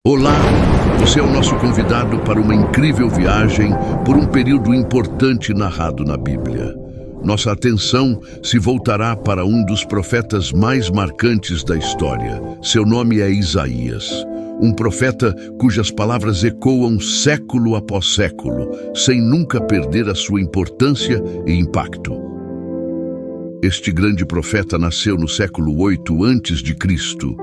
Olá, você é o nosso convidado para uma incrível viagem por um período importante narrado na Bíblia. Nossa atenção se voltará para um dos profetas mais marcantes da história. Seu nome é Isaías, um profeta cujas palavras ecoam século após século, sem nunca perder a sua importância e impacto. Este grande profeta nasceu no século 8 a.C.,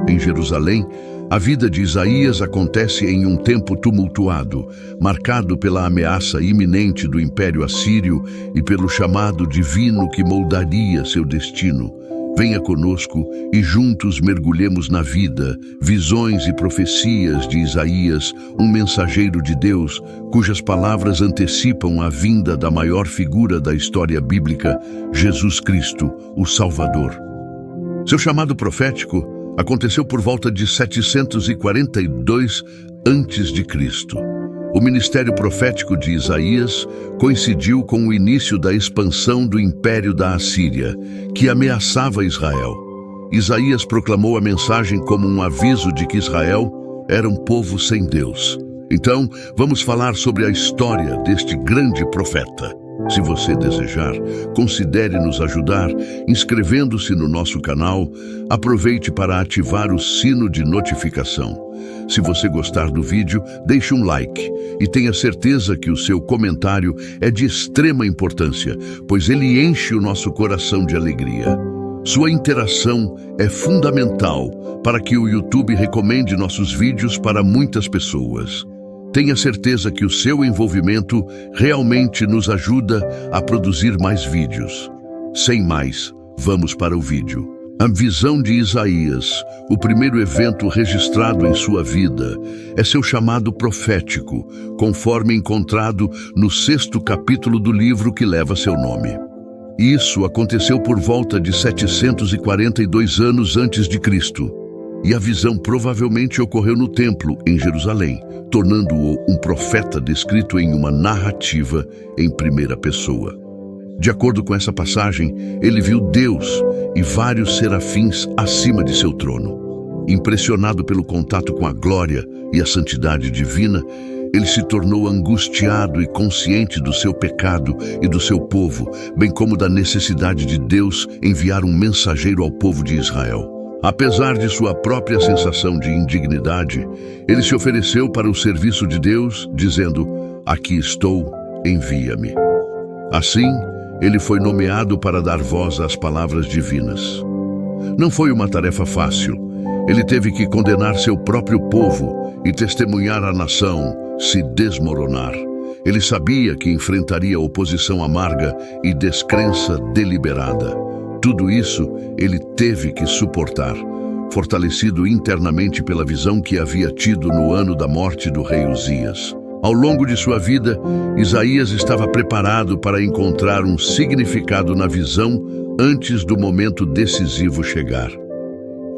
em Jerusalém. A vida de Isaías acontece em um tempo tumultuado, marcado pela ameaça iminente do Império Assírio e pelo chamado divino que moldaria seu destino. Venha conosco e juntos mergulhemos na vida, visões e profecias de Isaías, um mensageiro de Deus, cujas palavras antecipam a vinda da maior figura da história bíblica, Jesus Cristo, o Salvador. Seu chamado profético aconteceu por volta de 742 a.C. O ministério profético de Isaías coincidiu com o início da expansão do Império da Assíria, que ameaçava Israel. Isaías proclamou a mensagem como um aviso de que Israel era um povo sem Deus. Então, vamos falar sobre a história deste grande profeta. Se você desejar, considere nos ajudar inscrevendo-se no nosso canal. Aproveite para ativar o sino de notificação. Se você gostar do vídeo, deixe um like e tenha certeza que o seu comentário é de extrema importância, pois ele enche o nosso coração de alegria. Sua interação é fundamental para que o YouTube recomende nossos vídeos para muitas pessoas. Tenha certeza que o seu envolvimento realmente nos ajuda a produzir mais vídeos. Sem mais, vamos para o vídeo. A visão de Isaías, o primeiro evento registrado em sua vida, é seu chamado profético, conforme encontrado no 6º capítulo do livro que leva seu nome. Isso aconteceu por volta de 742 anos antes de Cristo. E a visão provavelmente ocorreu no templo, em Jerusalém, tornando-o um profeta descrito em uma narrativa em primeira pessoa. De acordo com essa passagem, ele viu Deus e vários serafins acima de seu trono. Impressionado pelo contato com a glória e a santidade divina, ele se tornou angustiado e consciente do seu pecado e do seu povo, bem como da necessidade de Deus enviar um mensageiro ao povo de Israel. Apesar de sua própria sensação de indignidade, ele se ofereceu para o serviço de Deus, dizendo: "Aqui estou, envia-me." Assim, ele foi nomeado para dar voz às palavras divinas. Não foi uma tarefa fácil. Ele teve que condenar seu próprio povo e testemunhar a nação se desmoronar. Ele sabia que enfrentaria oposição amarga e descrença deliberada. Tudo isso ele teve que suportar, fortalecido internamente pela visão que havia tido no ano da morte do rei Uzias. Ao longo de sua vida, Isaías estava preparado para encontrar um significado na visão antes do momento decisivo chegar.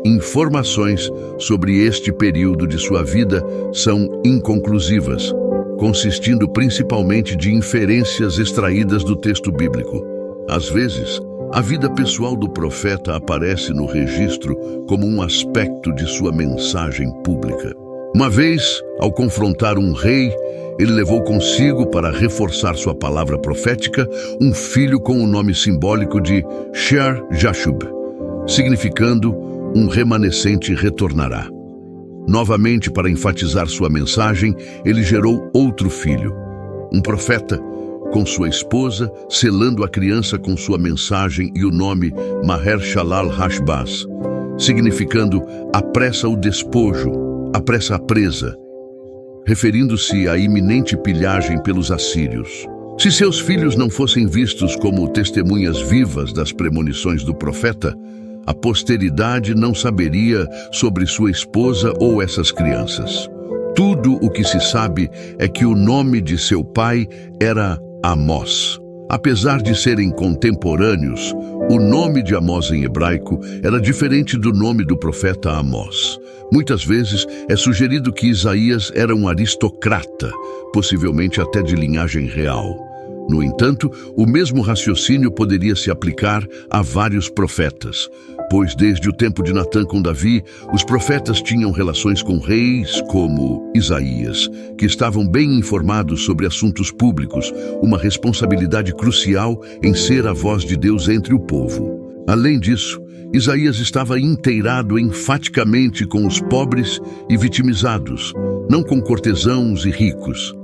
Informações sobre este período de sua vida são inconclusivas, consistindo principalmente de inferências extraídas do texto bíblico. Às vezes, a vida pessoal do profeta aparece no registro como um aspecto de sua mensagem pública. Uma vez, ao confrontar um rei, ele levou consigo, para reforçar sua palavra profética, um filho com o nome simbólico de Shear-Jashub, significando um remanescente retornará. Novamente, para enfatizar sua mensagem, ele gerou outro filho, um profeta, com sua esposa, selando a criança com sua mensagem e o nome Maher-Shalal-Hash-Baz, significando apressa o despojo, apressa a presa, referindo-se à iminente pilhagem pelos assírios. Se seus filhos não fossem vistos como testemunhas vivas das premonições do profeta, a posteridade não saberia sobre sua esposa ou essas crianças. Tudo o que se sabe é que o nome de seu pai era Amós. Apesar de serem contemporâneos, o nome de Amós em hebraico era diferente do nome do profeta Amós. Muitas vezes é sugerido que Isaías era um aristocrata, possivelmente até de linhagem real. No entanto, o mesmo raciocínio poderia se aplicar a vários profetas, pois desde o tempo de Natã com Davi, os profetas tinham relações com reis como Isaías, que estavam bem informados sobre assuntos públicos, uma responsabilidade crucial em ser a voz de Deus entre o povo. Além disso, Isaías estava inteirado enfaticamente com os pobres e vitimizados, não com cortesãos e ricos.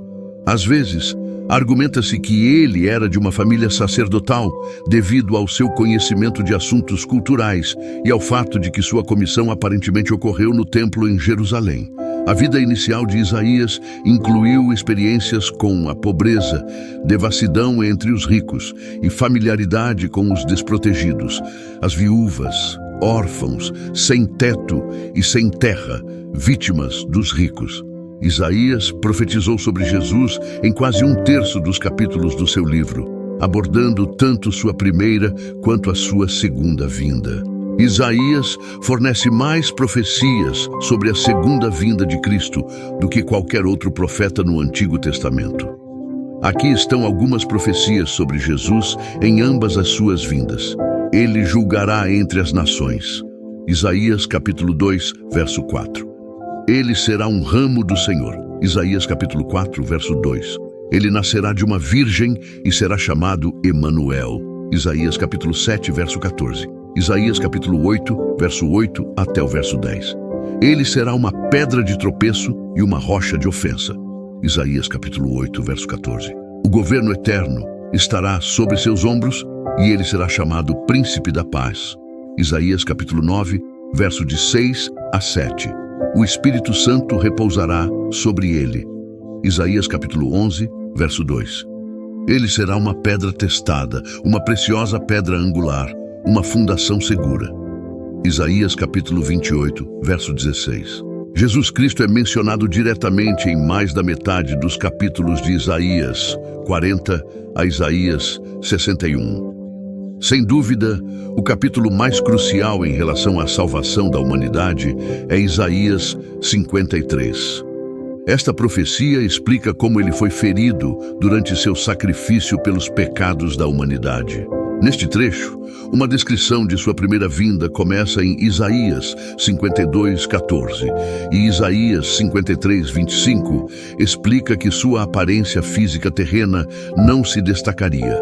Às vezes, argumenta-se que ele era de uma família sacerdotal devido ao seu conhecimento de assuntos culturais e ao fato de que sua comissão aparentemente ocorreu no templo em Jerusalém. A vida inicial de Isaías incluiu experiências com a pobreza, devassidão entre os ricos e familiaridade com os desprotegidos, as viúvas, órfãos, sem teto e sem terra, vítimas dos ricos. Isaías profetizou sobre Jesus em quase um terço dos capítulos do seu livro, abordando tanto sua primeira quanto a sua segunda vinda. Isaías fornece mais profecias sobre a segunda vinda de Cristo do que qualquer outro profeta no Antigo Testamento. Aqui estão algumas profecias sobre Jesus em ambas as suas vindas. Ele julgará entre as nações. Isaías capítulo 2, verso 4. Ele será um ramo do Senhor. Isaías capítulo 4, verso 2. Ele nascerá de uma virgem e será chamado Emanuel. Isaías capítulo 7, verso 14. Isaías capítulo 8, verso 8 até o verso 10. Ele será uma pedra de tropeço e uma rocha de ofensa. Isaías capítulo 8, verso 14. O governo eterno estará sobre seus ombros e ele será chamado Príncipe da Paz. Isaías capítulo 9, verso de 6 a 7. O Espírito Santo repousará sobre ele. Isaías capítulo 11, verso 2. Ele será uma pedra testada, uma preciosa pedra angular, uma fundação segura. Isaías capítulo 28, verso 16. Jesus Cristo é mencionado diretamente em mais da metade dos capítulos de Isaías 40 a Isaías 61. Sem dúvida, o capítulo mais crucial em relação à salvação da humanidade é Isaías 53. Esta profecia explica como ele foi ferido durante seu sacrifício pelos pecados da humanidade. Neste trecho, uma descrição de sua primeira vinda começa em Isaías 52, 14, e Isaías 53, 25 explica que sua aparência física terrena não se destacaria.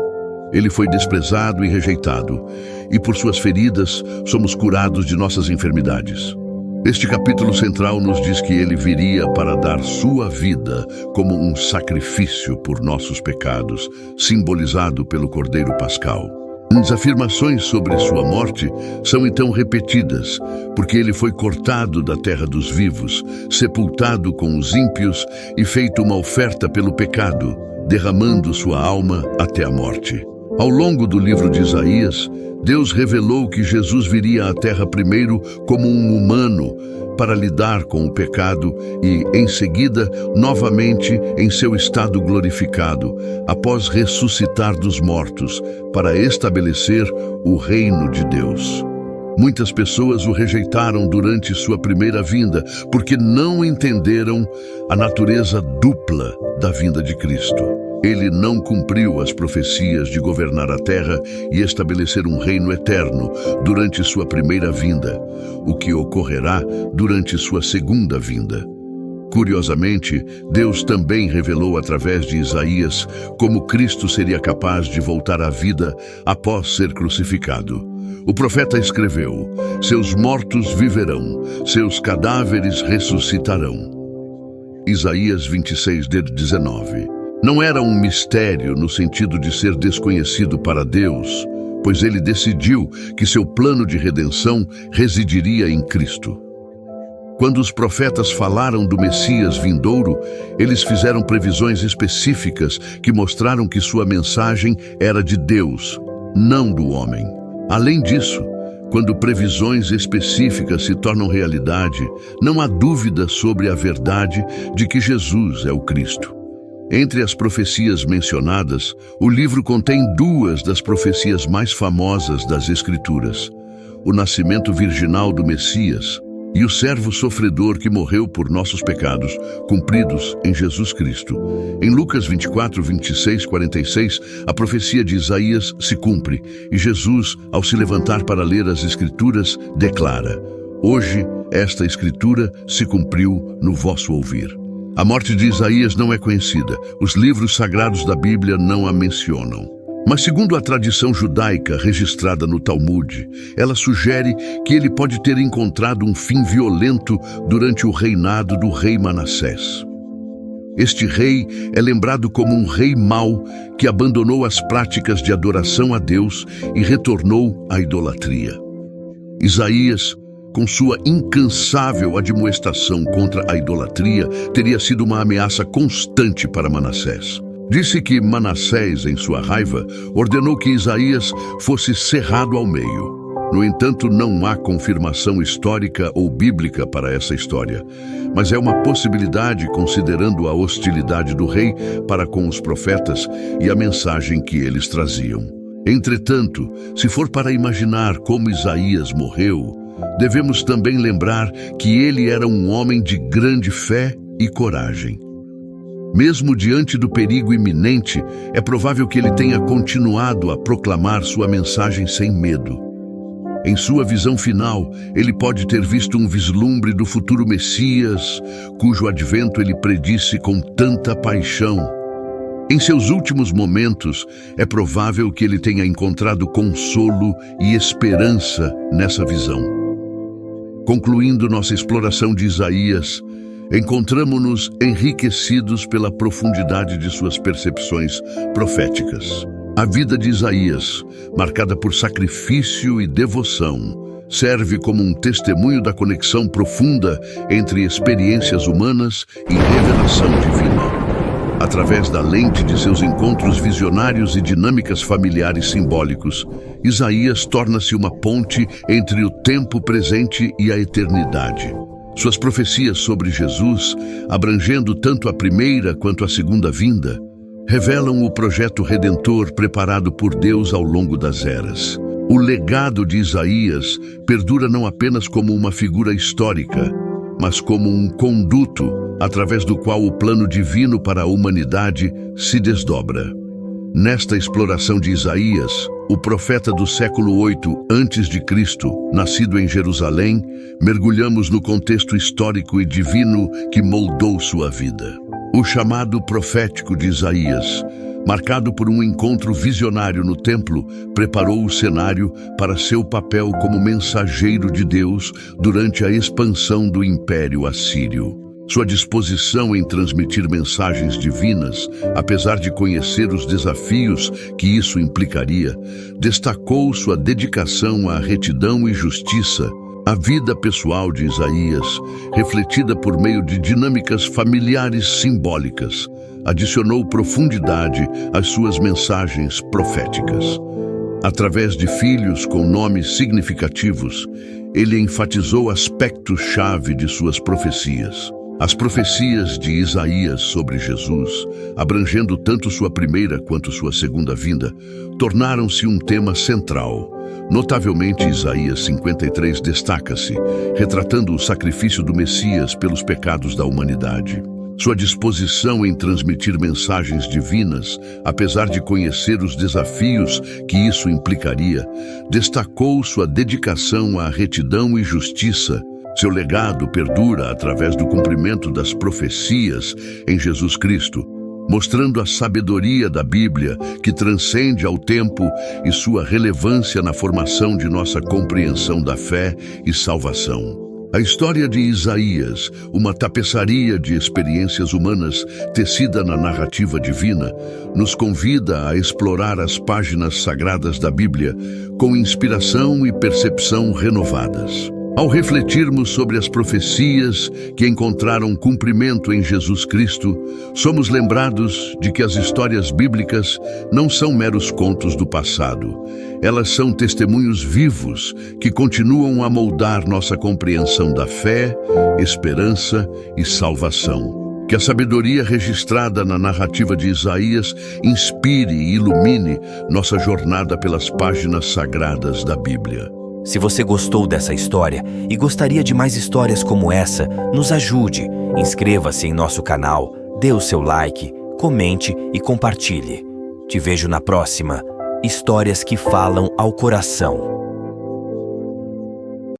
Ele foi desprezado e rejeitado, e por suas feridas somos curados de nossas enfermidades. Este capítulo central nos diz que ele viria para dar sua vida como um sacrifício por nossos pecados, simbolizado pelo Cordeiro Pascal. As afirmações sobre sua morte são então repetidas, porque ele foi cortado da terra dos vivos, sepultado com os ímpios e feito uma oferta pelo pecado, derramando sua alma até a morte. Ao longo do livro de Isaías, Deus revelou que Jesus viria à terra primeiro como um humano para lidar com o pecado e, em seguida, novamente em seu estado glorificado, após ressuscitar dos mortos, para estabelecer o reino de Deus. Muitas pessoas o rejeitaram durante sua primeira vinda, porque não entenderam a natureza dupla da vinda de Cristo. Ele não cumpriu as profecias de governar a terra e estabelecer um reino eterno durante sua primeira vinda, o que ocorrerá durante sua segunda vinda. Curiosamente, Deus também revelou através de Isaías como Cristo seria capaz de voltar à vida após ser crucificado. O profeta escreveu: "Seus mortos viverão, seus cadáveres ressuscitarão." Isaías 26, 19. Não era um mistério no sentido de ser desconhecido para Deus, pois ele decidiu que seu plano de redenção residiria em Cristo. Quando os profetas falaram do Messias vindouro, eles fizeram previsões específicas que mostraram que sua mensagem era de Deus, não do homem. Além disso, quando previsões específicas se tornam realidade, não há dúvida sobre a verdade de que Jesus é o Cristo. Entre as profecias mencionadas, o livro contém duas das profecias mais famosas das Escrituras: o nascimento virginal do Messias e o servo sofredor que morreu por nossos pecados, cumpridos em Jesus Cristo. Em Lucas 24, 26, 46, a profecia de Isaías se cumpre, e Jesus, ao se levantar para ler as Escrituras, declara: hoje esta Escritura se cumpriu no vosso ouvir. A morte de Isaías não é conhecida, os livros sagrados da Bíblia não a mencionam. Mas segundo a tradição judaica registrada no Talmud, ela sugere que ele pode ter encontrado um fim violento durante o reinado do rei Manassés. Este rei é lembrado como um rei mau que abandonou as práticas de adoração a Deus e retornou à idolatria. Isaías, com sua incansável admoestação contra a idolatria, teria sido uma ameaça constante para Manassés. Disse que Manassés, em sua raiva, ordenou que Isaías fosse cerrado ao meio. No entanto, não há confirmação histórica ou bíblica para essa história, mas é uma possibilidade considerando a hostilidade do rei para com os profetas e a mensagem que eles traziam. Entretanto, se for para imaginar como Isaías morreu, devemos também lembrar que ele era um homem de grande fé e coragem. Mesmo diante do perigo iminente, é provável que ele tenha continuado a proclamar sua mensagem sem medo. Em sua visão final, ele pode ter visto um vislumbre do futuro Messias, cujo advento ele predisse com tanta paixão. Em seus últimos momentos, é provável que ele tenha encontrado consolo e esperança nessa visão. Concluindo nossa exploração de Isaías, encontramo-nos enriquecidos pela profundidade de suas percepções proféticas. A vida de Isaías, marcada por sacrifício e devoção, serve como um testemunho da conexão profunda entre experiências humanas e revelação divina. Através da lente de seus encontros visionários e dinâmicas familiares simbólicos, Isaías torna-se uma ponte entre o tempo presente e a eternidade. Suas profecias sobre Jesus, abrangendo tanto a primeira quanto a segunda vinda, revelam o projeto redentor preparado por Deus ao longo das eras. O legado de Isaías perdura não apenas como uma figura histórica, mas como um conduto através do qual o plano divino para a humanidade se desdobra. Nesta exploração de Isaías, o profeta do século 8 a.C., nascido em Jerusalém, mergulhamos no contexto histórico e divino que moldou sua vida. O chamado profético de Isaías, marcado por um encontro visionário no templo, preparou o cenário para seu papel como mensageiro de Deus durante a expansão do Império Assírio. Sua disposição em transmitir mensagens divinas, apesar de conhecer os desafios que isso implicaria, destacou sua dedicação à retidão e justiça. A vida pessoal de Isaías, refletida por meio de dinâmicas familiares simbólicas, adicionou profundidade às suas mensagens proféticas. Através de filhos com nomes significativos, ele enfatizou aspectos-chave de suas profecias. As profecias de Isaías sobre Jesus, abrangendo tanto sua primeira quanto sua segunda vinda, tornaram-se um tema central. Notavelmente, Isaías 53 destaca-se, retratando o sacrifício do Messias pelos pecados da humanidade. Sua disposição em transmitir mensagens divinas, apesar de conhecer os desafios que isso implicaria, destacou sua dedicação à retidão e justiça. Seu legado perdura através do cumprimento das profecias em Jesus Cristo, mostrando a sabedoria da Bíblia que transcende ao tempo e sua relevância na formação de nossa compreensão da fé e salvação. A história de Isaías, uma tapeçaria de experiências humanas tecida na narrativa divina, nos convida a explorar as páginas sagradas da Bíblia com inspiração e percepção renovadas. Ao refletirmos sobre as profecias que encontraram cumprimento em Jesus Cristo, somos lembrados de que as histórias bíblicas não são meros contos do passado. Elas são testemunhos vivos que continuam a moldar nossa compreensão da fé, esperança e salvação. Que a sabedoria registrada na narrativa de Isaías inspire e ilumine nossa jornada pelas páginas sagradas da Bíblia. Se você gostou dessa história e gostaria de mais histórias como essa, nos ajude. Inscreva-se em nosso canal, dê o seu like, comente e compartilhe. Te vejo na próxima. Histórias que falam ao coração.